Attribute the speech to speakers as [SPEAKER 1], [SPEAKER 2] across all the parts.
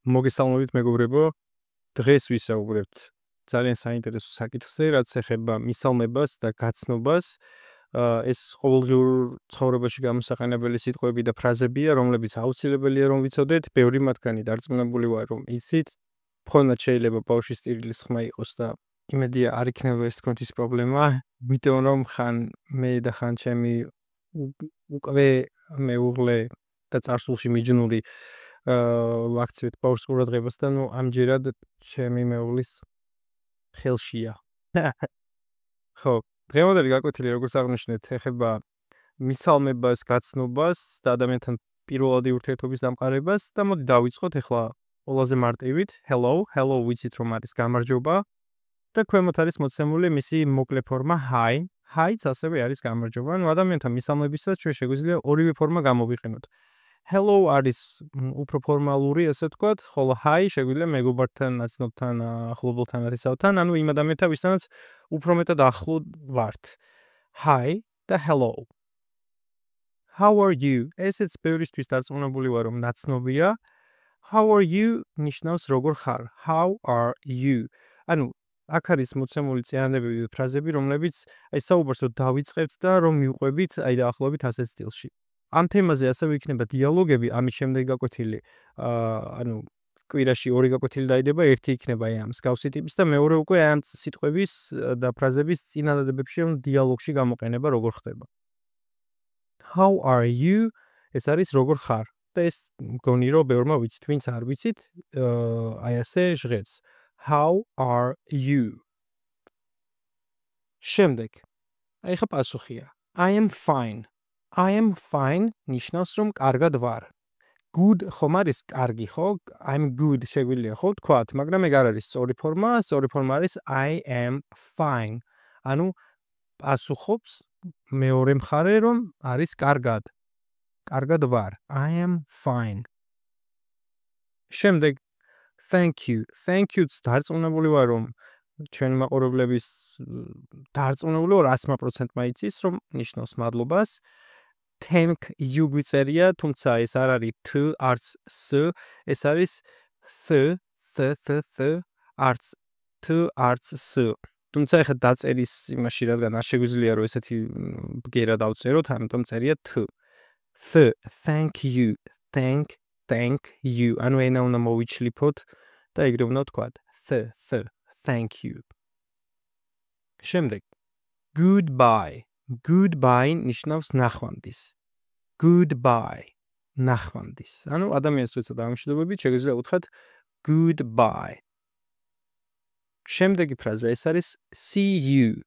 [SPEAKER 1] მოგესალმებით მეგობრებო, დღეს ვისაუბრებთ ძალიან საინტერესო საკითხზე, რაც ეხება მისალმებას და გაცნობას. ეს ყოველდღიურ ცხოვრებაში გამოსაყენებელი სიტყვები და ფრაზებია, რომლებიც აუცილებელია რომ ვიცოდეთ. ბევრი მათგანი დარწმუნებული ვარ, რომ იცით. მხოლოდ შეიძლება ბავშვის ტირილის ხმა იყოს და იმედია არ იქნება ეს თქვენთვის პრობლემა, იმიტომ რომ ხან მე და ხან ჩემი უკვე მეუღლე და წარსულში მიჯნური ვაქცევთ ბავშვს ყურადღებას და ნუ ამჯერად ჩემი მეუღლის ხელშია. ხო, დღევანდელი გაკვეთილი როგორც აღნიშნეთ, ეხება მისალმებას, გაცნობას და ადამიანთან პირველადი ურთიერთობის დამყარებას და მოდი დავიწყოთ ახლა ყველაზე მარტივით. Hello ვიცით რომ არის გამარჯობა და ქვემოთ არის მოცემული მისი მოკლე ფორმა hi. Hi-ც ასევე არის გამარჯობა. ნუ ადამიანთან მისალმებისას ჩვენ შეგვიძლია ორივე ფორმა გამოვიყენოთ. Hello არის უფრო ფორმალური, ასე ვთქვათ, ხოლო hi შეგვიძლია მეგობართან, ნაცნობთან, ახლობელთან, ნათესავთან, ანუ იმ ადამიანთან, ვისთანაც უფრო მეტად ახლო ვართ. Hi და hello. How are you? ესეც ბევრისთვის დარწმუნებული ვარ, რომ ნაცნობია. How are you? ნიშნავს როგორ ხარ. How are you? ანუ აქ არის მოცემული წინადადებები და ფრაზები, რომლებიც აი საუბარს რომ დავიწყებთ და რომ მივყვებით აი დაახლოებით ასეთ სტილში. ამ თემაზე ასევე იქნება დიალოგები, ამის შემდეგ გაკვეთილი, ანუ კვირაში ორი გაკვეთილი დაიდება, ერთი იქნება აი ამ მსგავსი ტიპის და მეორე უკვე ამ სიტყვების და ფრაზების წინადადებებში რომ დიალოგში გამოყენება როგორ ხდება. How are you? ეს არის როგორ ხარ? და ეს მგონი რომ ბევრმა ვიცით, ვინც არ ვიცით, აი ასე ჟღერს. How are you? შემდეგ. აი ხა პასუხია. I am fine. I am fine ნიშნავს რომ კარგად ვარ. Good ხომ არის კარგი, ხო? I'm good შეგვიძლია ხო ვთქვათ, მაგრამ ეგ არ არის სწორი ფორმა, სწორი ფორმა არის I am fine. ანუ პასუხობს მეორე მხარე რომ არის კარგად. კარგად ვარ. I am fine. შემდეგ thank you. Thank you-ც დარწმუნებული ვარ რომ ჩვენი მაყურებლების დარწმუნებული ვარ 100% იცის რომ ნიშნავს მადლობას. Thank you გვიწერია, თუმცა ეს არ არის t არც s, ეს არის th არც t არც s. თუმცა ეხლა დაწერის იმაში რადგან არ შეგვიძლია რომ ესეთი ბგერა დავწეროთ, ამიტომ წერია t. Thank you. Thank you. ანუ ენა უნდა მოვიჩლიფოთ და ეგრე უნდა ვთქვათ. Thank you. შემდეგ. Goodbye. Goodbye ნიშნავს ნახვამდის. Goodbye. ნახვამდის. ანუ ადამიანს როცა დამშვიდობებით, შეგვიძლია უთხრათ goodbye. შემდეგი ფრაზა ეს არის see you.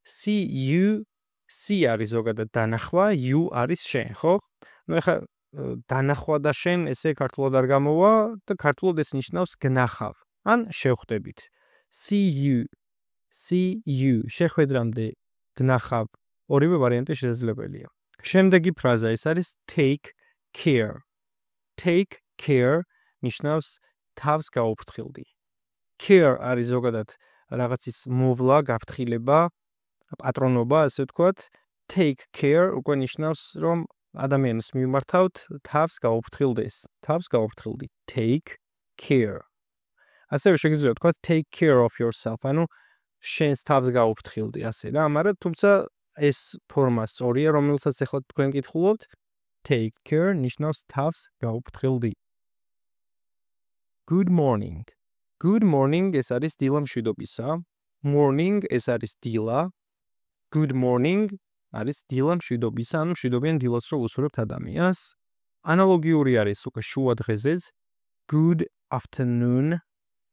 [SPEAKER 1] See you. See არის ზოგადად დანახვა, you არის შენ, ხო? ნუ ეხლა დანახვა და შენ ესე ქართულად არ გამოვა და ქართულად ეს ნიშნავს გნახავ. ან შევხვდებით. See you. See you. შეხვედრამდე გნახავ. ორივე ვარიანტი შესაძლებელია. შემდეგი ფრაზა ეს არის take care. Take care ნიშნავს თავს გაუფრთხილდი. Care არის ზოგადად რაღაცის მოვლა, გაფრთხილება, პატრონობა, ასე ვთქვათ. Take care უკვე ნიშნავს რომ ადამიანს მიმართავთ თავს გაუფრთხილდეს. თავს გაუფრთხილდი. Take care. ასევე შეგვიძლია ვთქვათ take care of yourself. ანუ შენს თავს გაუფრთხილდი, ასე რა, მაგრამ თუმცა ეს ფორმა სწორია, რომელსაც ახლა თქვენ კითხულობთ. Take care ნიშნავს თავს გაუფრთხილდი. Good morning. Good morning ეს არის დილა მშვიდობისა. Morning ეს არის დილა. Good morning არის დილა მშვიდობისა, ანუ მშვიდობიან დილას რო უსურვებთ ადამიანს. ანალოგიური არის უკვე შუა დღეზეც. Good afternoon.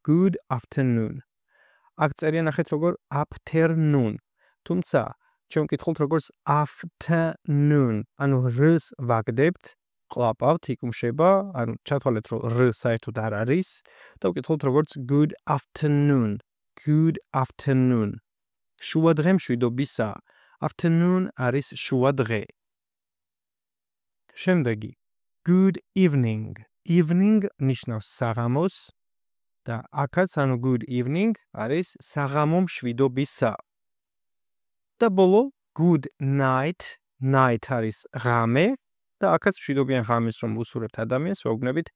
[SPEAKER 1] Good afternoon. აქ წერია ნახეთ როგორ afternoon. თუმცა ჩვენ ვკითხულთ როგორც afternoon. ანუ რს ვაგდებთ, ყლაპავთ, იკუმშება, ანუ ჩათვალეთ რომ р საერთოდ არ არის და ვკითხულთ როგორც good afternoon. Good afternoon. შუა დღე მშვიდობისა. Afternoon არის შუა დღე. შემდეგი. Good evening. Evening ნიშნავს საღამოს და აქაც ანუ good evening არის საღამო მშვიდობისა. და ბოლო good night. Night არის ღამე და აქაც მშვიდობიან ღამეს რომ უსურვებთ ადამიანს, ვეუბნებით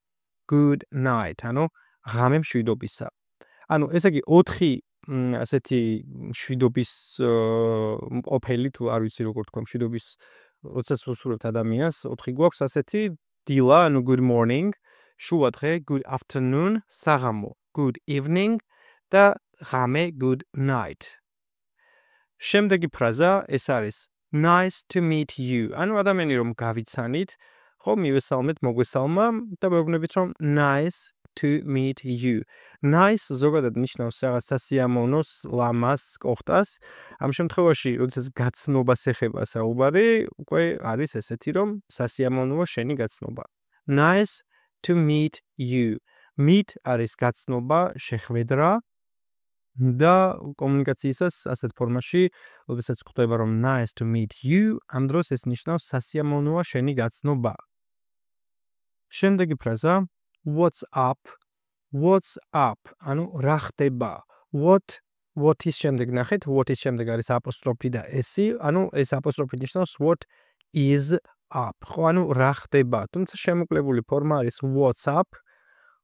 [SPEAKER 1] good night. ანუ ღამე მშვიდობისა. ანუ ესე იგი 4 ასეთი მშვიდობის ყოფილი თუ არ ვიცი როგორ თქვა მშვიდობის როდესაც ვუსურვებთ ადამიანს 4 გვაქვს ასეთი დილა ანუ good morning, შუა დღე good afternoon, საღამო good evening და ღამე good night. შემდეგი ფრაზა ეს არის nice to meet you. ანუ ადამიანი რომ გავიცანით, ხო მივესალმეთ, მოგვესალმა და ვეუბნებით რომ nice to meet you. Nice ზოგადად ნიშნავს რაღაც სასიამოვნოს, ლამას, კოხტას. ამ შემთხვევაში, როდესაც გაცნობას ეხება საუბარი, უკვე არის ესეთი რომ სასიამოვნოა შენი გაცნობა. Nice to meet you. Meet არის გაცნობა, შეხვედრა და კომუნიკაციისას ასეთ ფორმაში, როდესაც გვხვდება რომ nice to meet you, ამ დროს ეს ნიშნავს სასიამოვნოა შენი გაცნობა. შემდეგი ფრაზა What's up? What's up? ანუ რა ხდება? What is შემდეგ ნახეთ, what is შემდეგ არის აპოსტროფი და s-ი, ანუ ეს აპოსტროფი ნიშნავს what is up. ხო, ანუ რა ხდება? თუმცა შემოკლებული ფორმა არის what's up.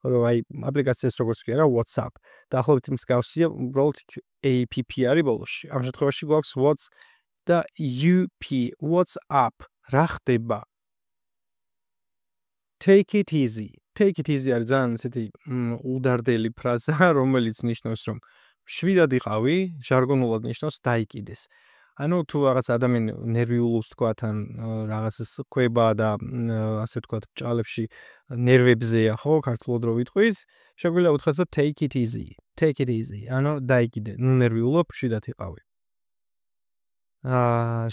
[SPEAKER 1] რომ აი აპლიკაციას როგორც კი არა WhatsApp. დაახლოებით მსგავსია, უბრალოდ app არის ბოლოში. ამ შემთხვევაში გვაქვს what's და up. What's up? რა ხდება? Take it easy. Take it easy არის ძალიან ესეთი უდარდელი ფრაზა, რომელიც ნიშნავს რომ შვიდად იყავი, ჟარგონულად ნიშნავს დაიკიდეს. ანუ თუ რაღაც ადამიანი ნერვიულობს თქვათ ან რაღაცას ყვება და ასე ვთქვათ ჭალებში ნერვებზეა ხო ქართულად რო ვიტყვით შეგვიძლია უთხრათ რომ take it easy. Take it easy. ანუ დაიკიდე, ნუ ნერვიულობ, შვიდად იყავი.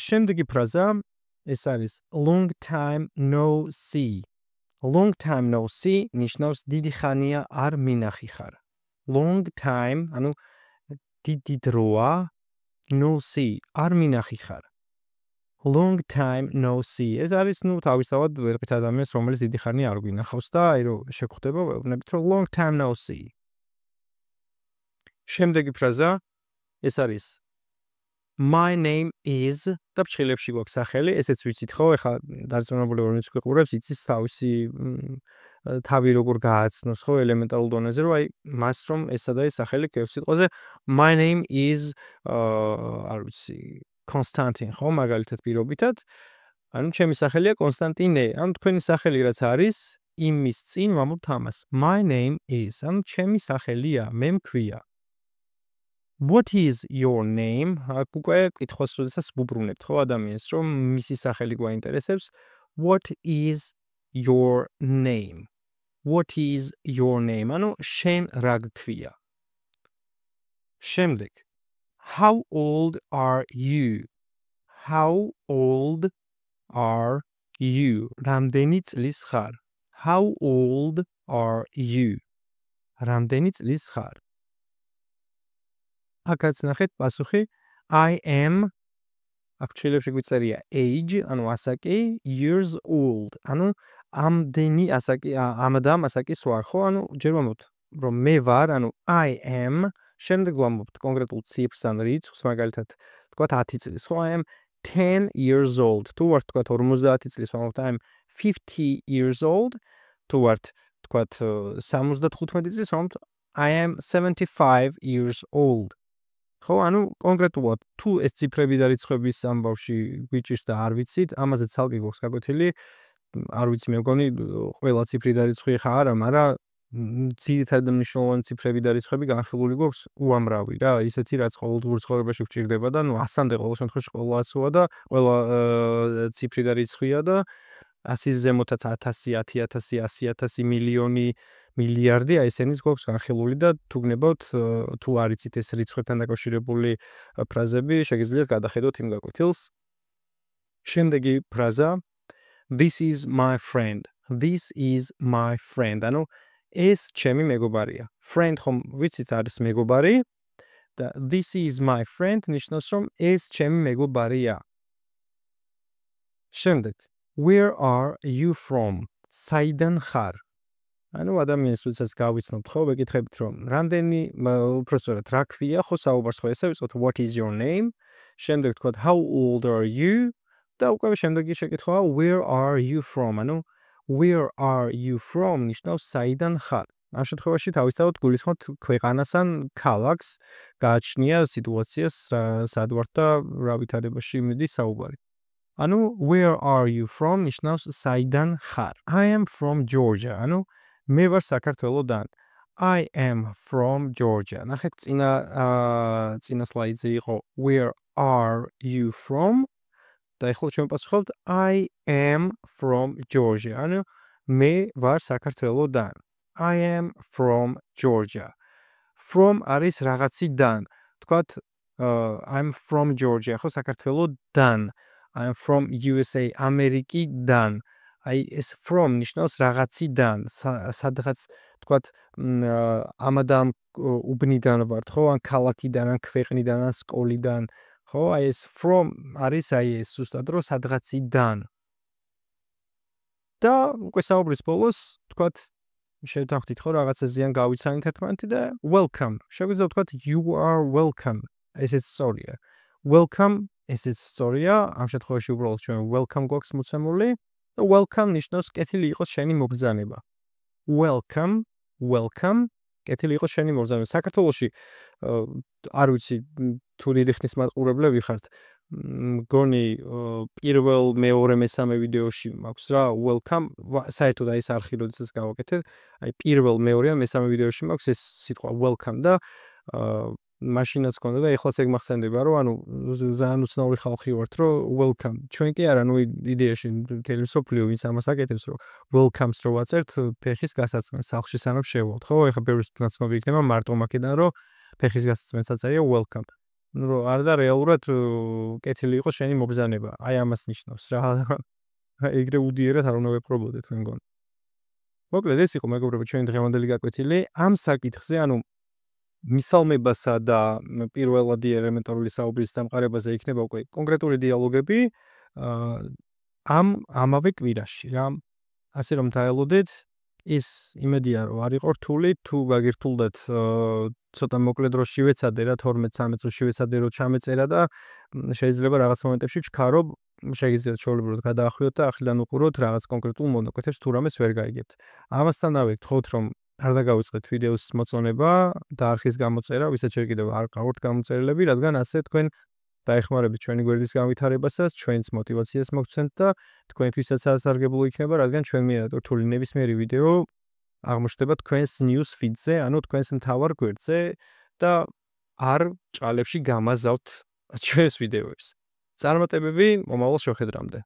[SPEAKER 1] შემდეგი ფრაზა ეს არის long time no see. Long time no see ნიშნავს დიდი ხანია არ მინახი ხარ. Long time, ანუ დიდი დროა no see, არ მინახი ხარ. Long time no see. ეს არის, ნუ თავისთავად ვერაფერ ადამიანს, რომელიც დიდი ხანია არ გვინახავს და აი რომ შეგხვდება, ვეუბნებით რომ long time no see. შემდეგი ფრაზა ეს არის My name is და ფრჩხილებში გვაქვს სახელი, ესეც ვიცით ხო, ეხლა დარწმუნებული ვარ, ვინც გვიყურებს, იცის თავისი თავი როგორ გააცნოს ხო ელემენტარულ დონეზე, რომ აი მას რომ ესა და ეს სახელი ქევს სიტყვაზე My name is არ ვიცი Constantine ხო მაგალითად პირობითად ანუ ჩემი სახელია კონსტანტინე ანუ თქვენი სახელი რაც არის იმის წინ ვამბობთ ამას My name is ანუ ჩემი სახელია მე მქვია What is your name? აქ უკვე კითხვას როდესაც ვუბრუნებთ ხო ადამიანს რომ მისი სახელი გვაინტერესებს What is your name? What is your name? ანუ შენ რა გქვია? შემდეგ How old are you? How old are you? რამდენი წლის ხარ? How old are you? რამდენი წლის ხარ? აქაც ნახეთ პასუხი I am აქ შეგვიწერია age ანუ ასაკი years old ანუ ამდენი ასაკი ამადამ ასაკის ვარ ხო ანუ ჯერ ვამბობთ რომ მე ვარ ანუ I am შემდეგ ვამბობთ კონკრეტულ ციფრს ან რიცხვს მაგალითად თქვათ 10 წლის ხო I am 10 years old თუ ვარ თქვათ 50 წლის ვამბობთ I am 50 years old თუ ვარ თქვათ 75 წლის ვამბობთ I am 75 years old ხო ანუ კონკრეტულად თუ ეს ციფრები და რიცხვების ამბავში გვიჭირს და არ ვიცით ამაზე ცალკე გვაქვს გაკვეთილი არ ვიცი მე მგონი ყველა ციფრი და რიცხვი ხა არა მაგრამ ძირითადად მნიშვნელოვანი ციფრები და რიცხვები განხილული გვაქვს უამრავი რა ისეთი რაც ყოველდღიურ ცხოვრებაში გვჭირდება და ნუ 100-მდე ყოველ შემთხვევაში ყველა 100-ა და ყველა ციფრი და რიცხვია და 100-ის ზემოთაც 1000 10000 100000 მილიონი მილიარდი აი ესენიც გვაქვს განხილული და თუ გნებავთ თუ არ იცით ეს რიცხვებთან დაკავშირებული ფრაზები შეგიძლიათ გადახედოთ იმ გაკვეთილს შემდეგი ფრაზა This is my friend This is my friend ანუ ეს ჩემი მეგობარია friend ხომ ვიცით არის მეგობარი და this is my friend ნიშნავს რომ ეს ჩემი მეგობარია შემდეგ Where are you from საიდან ხარ ანუ ადამიანს როდესაც გავიცნობთ ხო ვეკითხებით რომ რამდენი უბრალოდ რა ქვია ხო საუბარს ხო ესე ვიწყოთ what is your name შემდეგ თქვათ how old are you და უკვე შემდეგი შეკითხვა where are you from ანუ Where are you from? ნიშნავს საიდან ხარ? ამ შემთხვევაში თავისთავად გულისხმობთ ქვეყანას ან ქალაქს, გააჩნია სიტუაციას, სად ვარ და რა ვითარებაში მიდის საუბარი. ანუ where are you from? ნიშნავს საიდან ხარ? I am from Georgia. ანუ მე ვარ საქართველოდან. I am from Georgia. ნახეთ წინა სლაიდზე იყო where are you from? და ეხლა ჩვენ პასუხობთ I am from Georgia. ანუ მე ვარ საქართველოდან. I am from Georgia. From არის რაღაციდან. თქვათ I'm from Georgia. ხო საქართველოდან. I am from USA. ამერიკიდან. აი ეს from ნიშნავს რაღაციდან. სადღაც თქვათ ამადამ უბნიდან ვართ, ხო? ან ქალაქიდან, ან ქვეყნიდან, ან სკოლიდან. ხო, აი ეს from არის აი ეს ზუსტად რომ სადღაციდან. და უკვე საუბრის ბოლოს თქვათ შევთანხმდით ხო რაღაცა ზიან გავიცანით ერთმანეთი და welcome. შეგვიძლია ვთქვათ you are welcome. ესეც სწორია. Welcome ესეც სწორია. ამ შემთხვევაში უბრალოდ ჩვენ welcome გვაქვს მოცემული და welcome ნიშნავს კეთილი იყოს შენი მობრძანება. Welcome კეთილი იყოს შენი მობრძანება. საქართველოში არ ვიცი თუ დიდი ხნის მაყურებლები ხართ. მგონი პირველ, მეორე, მესამე ვიდეოში მაქვს რა welcome საერთოდ აი ეს არხი როდესაც გავაკეთეთ, აი პირველ, მეორე ან მესამე ვიდეოში მაქვს ეს სიტყვა welcome და მაშინაც გქონდა და ეხლაც ეგ მახსენდება რომ ანუ ძალიან უცნაური ხალხი ვართ რომ welcome ჩვენ კი არა ნუ იდეაში მთელი მსოფლიო ვინც ამას აკეთებს რომ welcomes რო ვაწერთ ფეხის გასაცმელს სახლში სანამ შევვალთ ხო ეხლა ბევრი თუნდაც იქნება მარტო მაკედან რომ ფეხის გასაცმელს აწერია welcome ნუ რომ არ და რეალურად კეთილი იყოს შენი მობრძანება აი ამას ნიშნავს რა ეგრე უდიერად არ უნდა ვეპრობოდეთ მე მგონი მოკლედ ეს იყო მეგობრებო ჩვენი დღევანდელი გაკვეთილი ამ საკითხზე ანუ მისალმებასა და პირველადი ელემენტარული საუბრის დამყარებაზე იქნება უკვე კონკრეტული დიალოგები ამავე კვირაში რა ასე რომ დაელოდეთ ის იმედია რომ არ იყო რთული თუ გაგირთულდათ ცოტა მოკლე დროში ვეცადე რა 12-13 წუთში ვეცადე რომ ჩამეწერა და შეიძლება რაღაც მომენტებში ჩქარო შეგიძლიათ ჩვეულებრივად გადაახვიოთ და ახლიდან უყუროთ რაღაც კონკრეტულ მონაკვეთებს თუ რამეს ვერ გაიგებთ ამასთანავე გთხოვთ რომ არ დაგავიწყეთ ვიდეოს მოწონება და არხის გამოწერა, ვისაც ჯერ კიდევ არ ყავთ გამოწერილები, რადგან ასე თქვენ დაეხმარებით ჩვენი გვერდის განვითარებასაც, ჩვენს мотивაციას მოგცემთ და თქვენთვისაც სასარგებლო იქნება, რადგან ჩვენ მიერ რთული ნებისმიერი ვიდეო აღმოჩნდება თქვენს news feed-ზე, ანუ თქვენს მთავარ გვერდზე და არ ჭალებში გამაზავთ ჩვენს ვიდეოებს. წარმატებები მომავალ შეხვედრამდე.